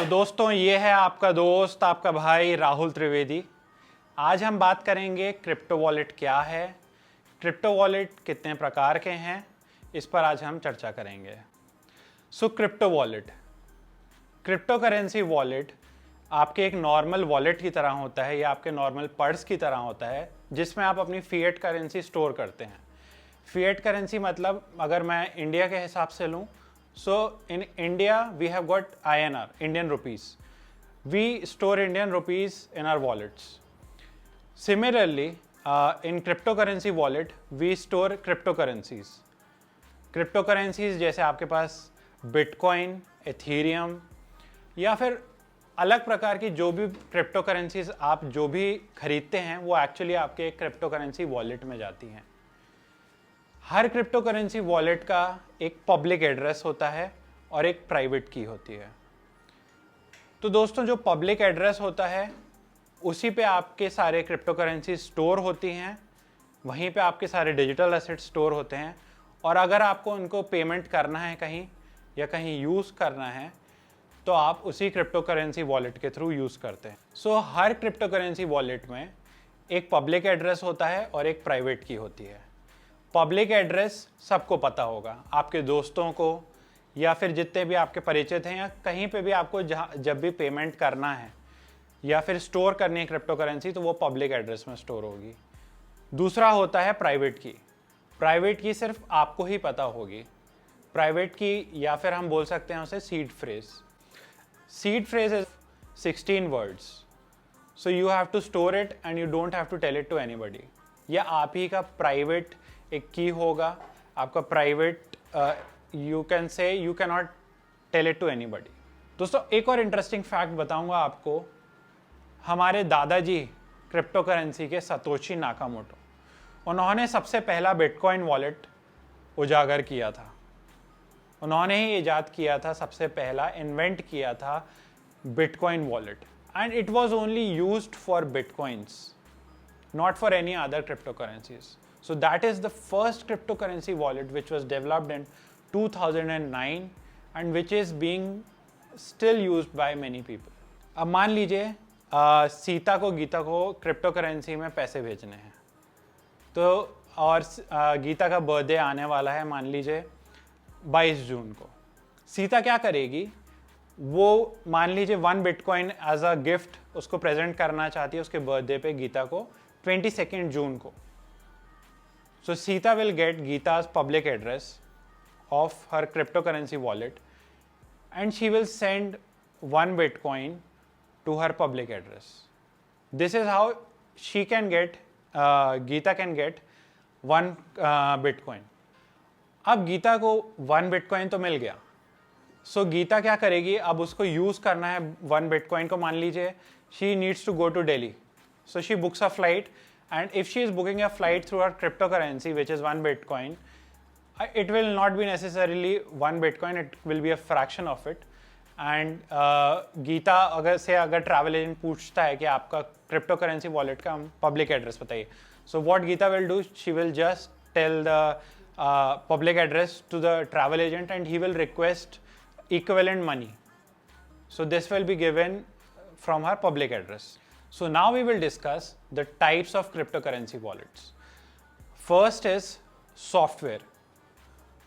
तो दोस्तों ये है आपका दोस्त आपका भाई राहुल त्रिवेदी। आज हम बात करेंगे क्रिप्टो वॉलेट क्या है, क्रिप्टो वॉलेट कितने प्रकार के हैं, इस पर आज हम चर्चा करेंगे। So crypto wallet, crypto currency wallet आपके एक नॉर्मल वॉलेट की तरह होता है या आपके नॉर्मल पर्स की तरह होता है जिसमें आप अपनी फिएट करेंसी स्टोर करते हैं। फिएट करेंसी मतलब अगर मैं इंडिया के हिसाब से लूँ, so in India we have got INR, Indian rupees. We store Indian rupees in our wallets. Similarly, in cryptocurrency wallet we store cryptocurrencies. Cryptocurrencies जैसे आपके पास बिटकॉइन, एथीरियम या फिर अलग प्रकार की जो भी क्रिप्टो करेंसीज आप जो भी खरीदते हैं वो एक्चुअली आपके क्रिप्टो करेंसी वॉलेट में जाती हैं। हर क्रिप्टो करेंसी वॉलेट का एक पब्लिक एड्रेस होता है और एक प्राइवेट की होती है। तो दोस्तों जो पब्लिक एड्रेस होता है उसी पे आपके सारे क्रिप्टो करेंसी स्टोर होती हैं, वहीं पे आपके सारे डिजिटल एसेट स्टोर होते हैं और अगर आपको उनको पेमेंट करना है कहीं या कहीं यूज़ करना है तो आप उसी क्रिप्टो करेंसी वॉलेट के थ्रू यूज़ करते हैं। सो हर क्रिप्टो करेंसी वॉलेट में एक पब्लिक एड्रेस होता है और एक प्राइवेट की होती है। पब्लिक एड्रेस सबको पता होगा, आपके दोस्तों को या फिर जितने भी आपके परिचित हैं या कहीं पे भी आपको जब भी पेमेंट करना है या फिर स्टोर करनी है क्रिप्टो करेंसी तो वो पब्लिक एड्रेस में स्टोर होगी। दूसरा होता है प्राइवेट की। प्राइवेट की सिर्फ आपको ही पता होगी। प्राइवेट की या फिर हम बोल सकते हैं उसे seed phrase. Seed phrase is 16 words, so you have to store it and you don't have to tell it to anybody. या आप ही का प्राइवेट एक की होगा, आपका private, you can say you can not tell it to anybody. दोस्तों एक और इंटरेस्टिंग फैक्ट बताऊंगा आपको। हमारे दादाजी क्रिप्टो करेंसी के सतोशी नाकामोटो, उन्होंने सबसे पहला बिटकॉइन वॉलेट उजागर किया था। उन्होंने ही इजाद किया था, सबसे पहला इन्वेंट किया था bitcoin wallet and it was only used for bitcoins, not for any other cryptocurrencies. So that is the first cryptocurrency wallet which was developed in 2009 and which is being still used by many people. अब मान लीजिए सीता को गीता को crypto currency में पैसे भेजने हैं तो और गीता का बर्थडे आने वाला है मान लीजिए 22 जून को। सीता क्या करेगी, वो मान लीजिए 1 बिटकॉइन एज अ गिफ्ट उसको प्रेजेंट करना चाहती है उसके बर्थडे पे गीता को 22 जून को। So Sita will get Gita's public address of her cryptocurrency wallet and she will send 1 bitcoin to her public address. This is how she can get, Geeta can get 1 bitcoin. अब गीता को 1 bitcoin तो मिल गया। सो गीता क्या करेगी, अब उसको यूज करना है 1 बिटकॉइन को। मान लीजिए she needs to go to Delhi, so she books a flight and if she is booking a flight through her cryptocurrency which is 1 bitcoin, it will not be necessarily 1 bitcoin, it will be a fraction of it. and Geeta अगर travel agent पूछता है कि आपका crypto currency wallet का public address बताइए, so what Geeta will do, she will just tell the public address to the travel agent and he will request equivalent money. So this will be given from her public address. So now we will discuss the types of cryptocurrency wallets. First is software.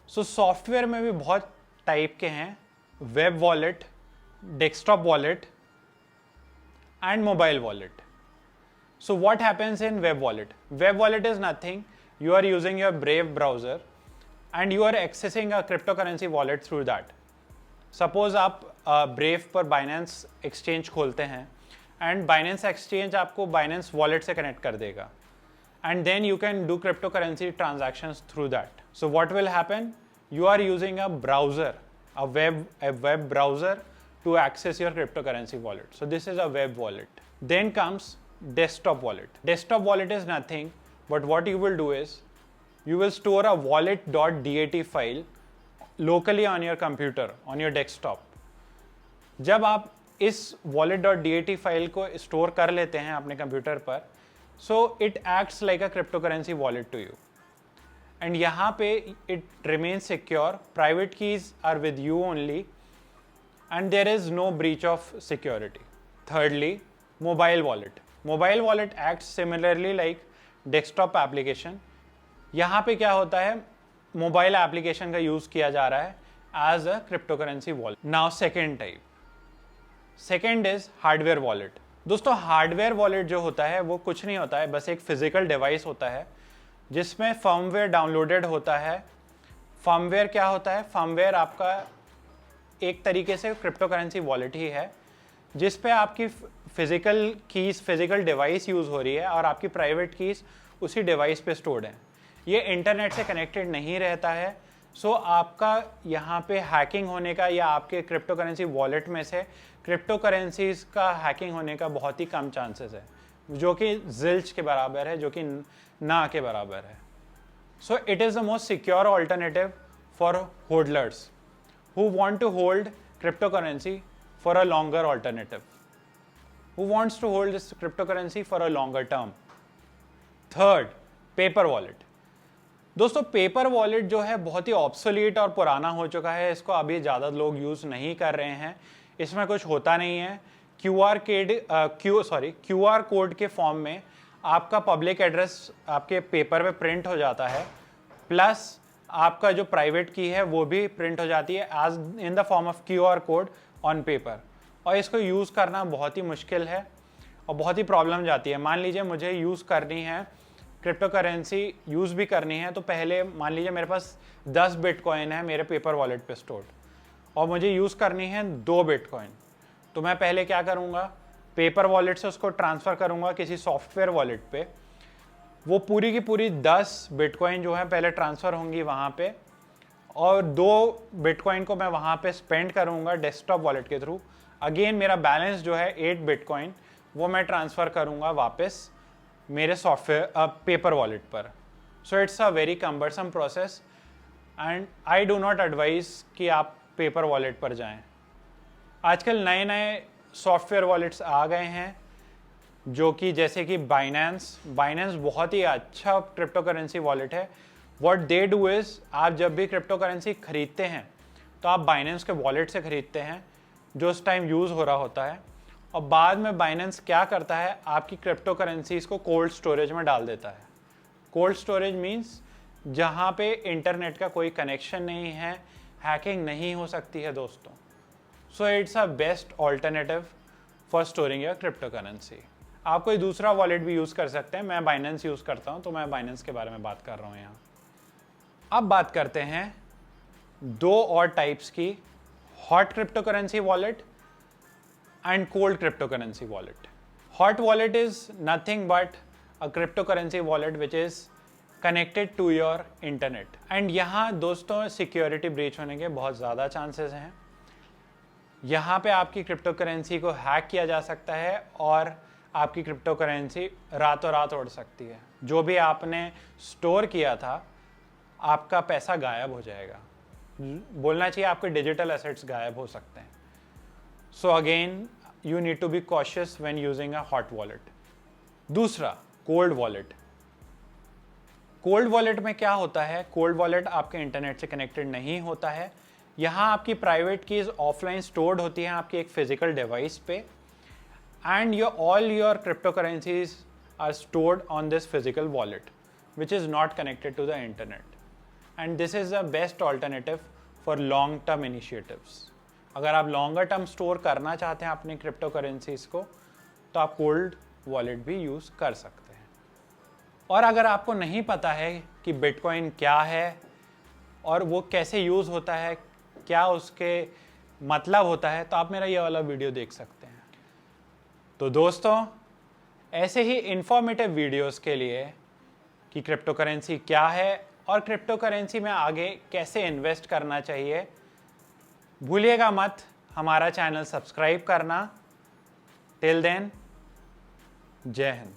So software में भी बहुत type के हैं, web wallet, desktop wallet and mobile wallet. So what happens in web wallet? Web wallet is nothing. You are using your Brave browser and you are accessing a cryptocurrency wallet through that. Suppose आप Brave पर Binance exchange खोलते हैं and Binance exchange आपको Binance wallet से connect कर देगा and then you can do cryptocurrency transactions through that. So what will happen? You are using a browser, a web browser to access your cryptocurrency wallet. So this is a web wallet. Then comes desktop wallet. Desktop wallet is nothing but what you will do is you will store a wallet.dat file locally on your computer, on your desktop. जब आप इस wallet.dat file को store कर लेते हैं अपने computer पर, so it acts like a cryptocurrency wallet to you. And यहाँ पे it remains secure, private keys are with you only and there is no breach of security. Thirdly, mobile wallet. Mobile wallet acts similarly like desktop application. यहाँ पे क्या होता है, mobile application का use किया जा रहा है as a cryptocurrency wallet. Now second type, second is hardware wallet. दोस्तों हार्डवेयर वॉलेट जो होता है वो कुछ नहीं होता है, बस एक फिजिकल डिवाइस होता है जिसमें फर्मवेयर डाउनलोडेड होता है. फर्मवेयर क्या होता है, फर्मवेयर आपका एक तरीके से क्रिप्टोकरेंसी वॉलेट ही है जिस पे आपकी physical keys, physical device use हो रही है और आपकी प्राइवेट कीज उसी डिवाइस पे स्टोर्ड है. ये इंटरनेट से कनेक्टेड नहीं रहता है. सो आपका यहाँ पे हैकिंग होने का या आपके क्रिप्टोकरेंसी वॉलेट में से क्रिप्टोकरेंसीज का हैकिंग होने का बहुत ही कम चांसेस है, जो कि ज़िल्च के बराबर है, जो कि ना के बराबर है. So it is the most secure alternative for holders who want to hold cryptocurrency for a longer alternative, who wants to hold this cryptocurrency for a longer term. Third, paper wallet. दोस्तों paper wallet जो है बहुत ही obsolete और पुराना हो चुका है, इसको अभी ज़्यादा लोग यूज़ नहीं कर रहे हैं. इसमें कुछ होता नहीं है. QR कोड के फॉर्म में आपका पब्लिक एड्रेस आपके पेपर पे प्रिंट हो जाता है, प्लस आपका जो प्राइवेट की है वो भी प्रिंट हो जाती है as in the form of QR code on paper. और इसको यूज़ करना बहुत ही मुश्किल है और बहुत ही प्रॉब्लम जाती है. मान लीजिए मुझे यूज़ करनी है क्रिप्टो करेंसी, यूज़ भी करनी है, तो पहले मान लीजिए मेरे पास 10 बिटकॉइन है मेरे पेपर वॉलेट पे स्टोर्ड और मुझे यूज़ करनी है 2 बिटकॉइन. तो मैं पहले क्या करूँगा, पेपर वॉलेट से उसको ट्रांसफ़र करूँगा किसी सॉफ्टवेयर वॉलेट पे. वो पूरी की पूरी 10 बिटकॉइन जो है पहले ट्रांसफ़र होंगी वहाँ पे, और 2 बिटकॉइन को मैं वहाँ पे स्पेंड करूँगा डेस्कटॉप वॉलेट के थ्रू. अगेन मेरा बैलेंस जो है 8 बिटकॉइन वो मैं ट्रांसफ़र करूँगा वापस मेरे सॉफ्टवेयर पेपर वॉलेट पर. So it's a very cumbersome process and I do not advice कि आप पेपर वॉलेट पर जाएं. आजकल नए नए सॉफ्टवेयर वॉलेट्स आ गए हैं जो कि जैसे कि बाइनेंस बहुत ही अच्छा क्रिप्टो करेंसी वॉलेट है. व्हाट दे डू इज़, आप जब भी क्रिप्टो करेंसी खरीदते हैं तो आप बाइनेंस के वॉलेट से खरीदते हैं जो उस टाइम यूज़ हो रहा होता है, और बाद में बाइनेंस क्या करता है, आपकी क्रिप्टो करेंसीज को कोल्ड स्टोरेज में डाल देता है. कोल्ड स्टोरेज मीन्स जहाँ पे इंटरनेट का कोई कनेक्शन नहीं है, हैकिंग नहीं हो सकती है दोस्तों. So it's a best alternative for storing your crypto currency. आप कोई दूसरा वॉलेट भी यूज़ कर सकते हैं. मैं बाइनेंस यूज़ करता हूँ तो मैं बाइनेंस के बारे में बात कर रहा हूँ यहाँ. अब बात करते हैं 2 और टाइप्स की, hot crypto currency wallet and cold crypto currency wallet. Hot wallet is nothing but a crypto currency wallet which is connected to your internet. And यहाँ दोस्तों सिक्योरिटी ब्रीच होने के बहुत ज़्यादा चांसेस हैं. यहाँ पे आपकी क्रिप्टो करेंसी को हैक किया जा सकता है और आपकी क्रिप्टो करेंसी रातों रात उड़ सकती है. जो भी आपने स्टोर किया था आपका पैसा गायब हो जाएगा. बोलना चाहिए आपके डिजिटल एसेट्स गायब हो सकते हैं. So again you need to be cautious when using a hot wallet. दूसरा, कोल्ड वॉलेट. कोल्ड वॉलेट में क्या होता है, कोल्ड वॉलेट आपके इंटरनेट से कनेक्टेड नहीं होता है. यहाँ आपकी प्राइवेट कीज ऑफलाइन स्टोर्ड होती हैं आपकी एक फिजिकल डिवाइस पे, and all your cryptocurrencies are stored on this physical wallet which is not connected to the internet, and this is the best alternative for long term initiatives. अगर आप longer term store करना चाहते हैं अपनी crypto currencies को तो आप cold wallet भी यूज़ कर सकते हैं. और अगर आपको नहीं पता है कि बिटकॉइन क्या है और वो कैसे यूज़ होता है, क्या उसके मतलब होता है, तो आप मेरा ये वाला वीडियो देख सकते हैं. तो दोस्तों ऐसे ही इंफॉर्मेटिव वीडियोस के लिए कि क्रिप्टो करेंसी क्या है और क्रिप्टो करेंसी में आगे कैसे इन्वेस्ट करना चाहिए, भूलिएगा मत हमारा चैनल सब्सक्राइब करना. टिल देन, जय हिंद.